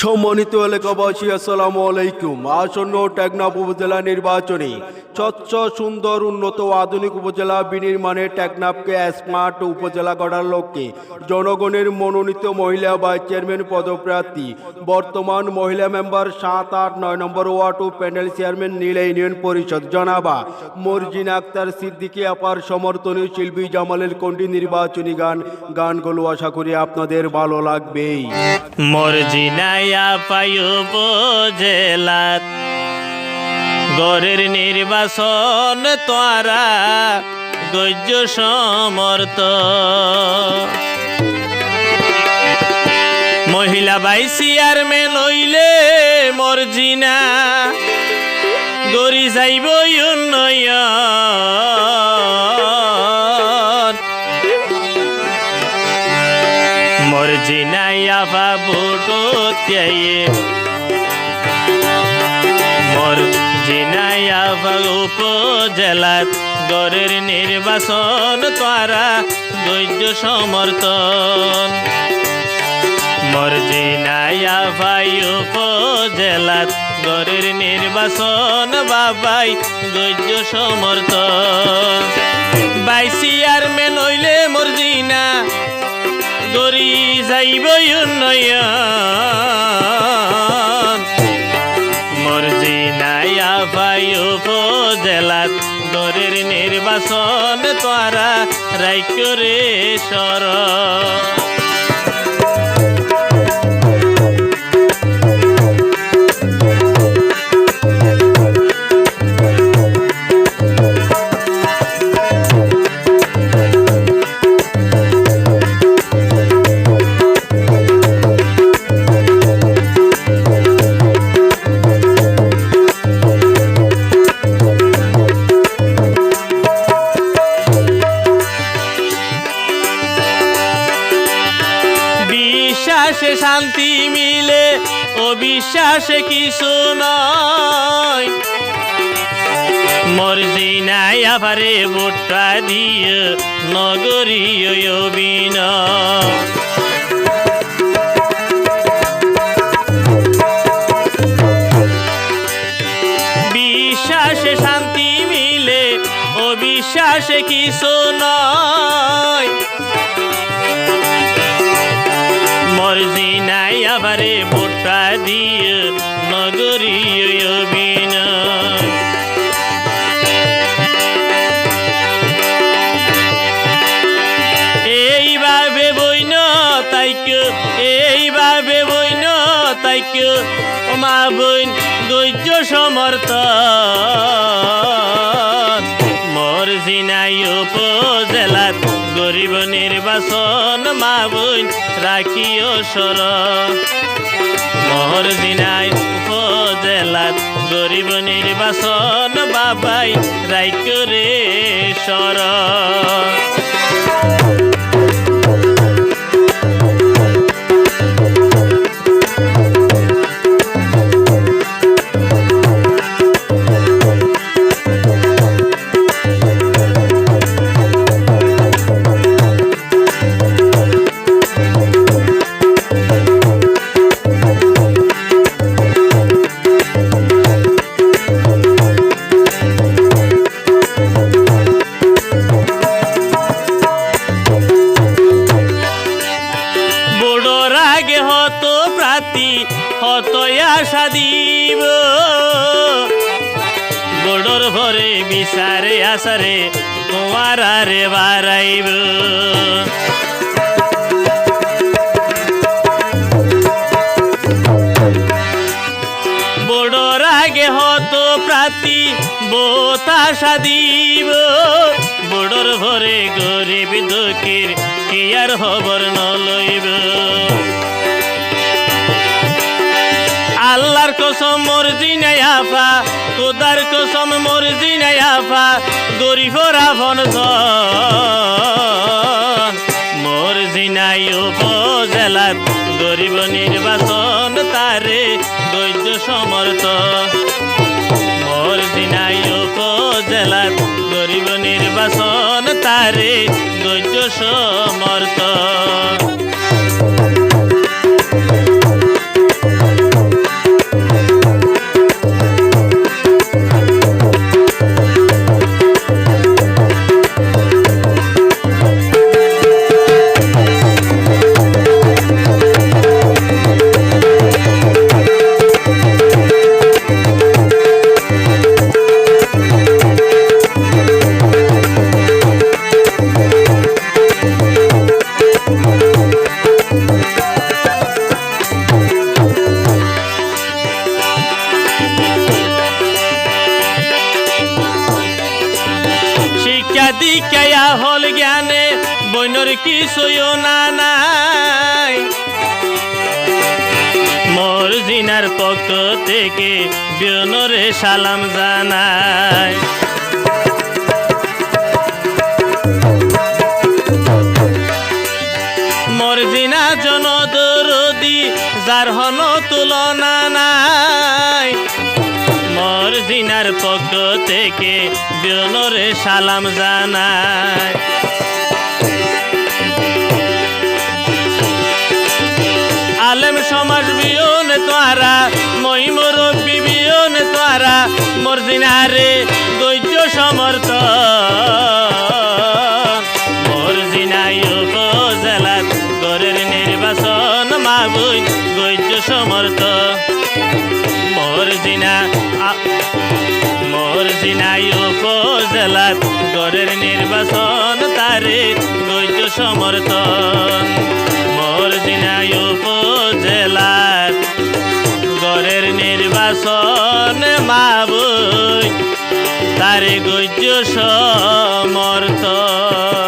সম্মানিত এলাকাবাসী, আসসালামু আলাইকুম। আসন্ন টেকনাফ উপজেলা নির্বাচনে স্বচ্ছ, সুন্দর, উন্নত, আধুনিক উপজেলা বিনির্মাণে টেকনাফকে স্মার্ট উপজেলা গড়ার লক্ষ্যে জনগণের মনোনীত মহিলা ভাইস চেয়ারম্যান পদপ্রার্থী বর্তমান মহিলা মেম্বার 7, 8, 9 নম্বর ওয়ার্ড ও প্যানেল চেয়ারম্যান নীলা ইউনিয়ন পরিষদ জনাবা মর্জিনা আক্তার সিদ্দিকী আপার সমর্থনে শিল্পী জামালের কণ্ঠে নির্বাচনী গানগুলো আশা করি আপনাদের ভালো লাগবেই। মর্জিনা আপাই উপজেলাত গড়ের নির্বাচন তোরা গজ্য সমর্থ মহিলা ভাইস চেয়ারম্যান হইলে মর্জিনা গড়ি যাইব উন্নয়ন। মর্জিনা আফা ভোটতিয়ায়ে মর্জিনা আফা উপজেলাত গড়ের নির্বাচন তোরা ধৈর্য সমর্থন। মর্জিনা আফাই উপজেলাত গড়ের নির্বাচন বাবাই ধৈর্য সমর্থন। ভাইস চেয়ারম্যান হইলে মর্জিনা গড়ি যাইব উন্নয়ন। মর্জিনা আফাই উপজেলাত গড়ের নির্বাচন তোরা রাইকরে সর। বিশ্বাসে শান্তি মিলে, অবিশ্বাসে কিছু নয়। মর্জিনা আফারে ভোটটা দিয়ে নগরীয় অভিনয়। বিশ্বাসে শান্তি মিলে, অবিশ্বাসে কিছু নয়। মর্জিনা আফারে ভোটটা দিয়ে নগরীয় অভিনয়। এইভাবে বইন তাইকে, এইভাবে বইন তাইকে মা বইন ধৈর্য সমর্থন। মর্জিনা উপজেলাত গরিব নির্বাচন মা বইন রাখিও সর। মর্জিনা উপজেলাত গরিব নির্বাচন বাবাই রাইকরে সর। হত আশা দিব বড়র ভরে বিচারে আসারে তোমার আরে বাড়াইব। বড়র আগে হত প্রাতি বোত আশা দিব বড়র ভরে গরিব দুঃখীর কি আর খবর নলইব। আল্লাহর কসম মর্জিনা আফা, খোদার কসম মর্জিনা আফা গরিবর আপনজন। মর্জিনা উপজেলাত গরিব নির্বাচন তারে ধৈর্য সমর্থন। মর্জিনা উপজেলাত গরিব নির্বাচন তারে ধৈর্য সমর্থন। দিকায়া হল জ্ঞানে বইনর কিছুও না নাই মোর জিনার পক্ষ থেকে বিয়নরে সালাম জানাই মোর জিনা জন দরদি যার হন তুলনা নাই মোর জিনার পক্ষ থেকে বিয়নরে সালাম জানাই আলেম সমাজ বিয়ন তোরা মই মুরব্বি বিয়ন তোরা মোর জিনারে ধৈর্য সমর্থ মোর জিনাই উপজেলার গড়ের নির্বাচন মাবুই ধৈর্য সমর্থ মোর জিনাই উপজেলার গড়ের নির্বাচন তারে ধৈর্য সমর্থন মোর জিনাই উপজেলার গড়ের নির্বাচন মাবুই তারে ধৈর্য সমর্থন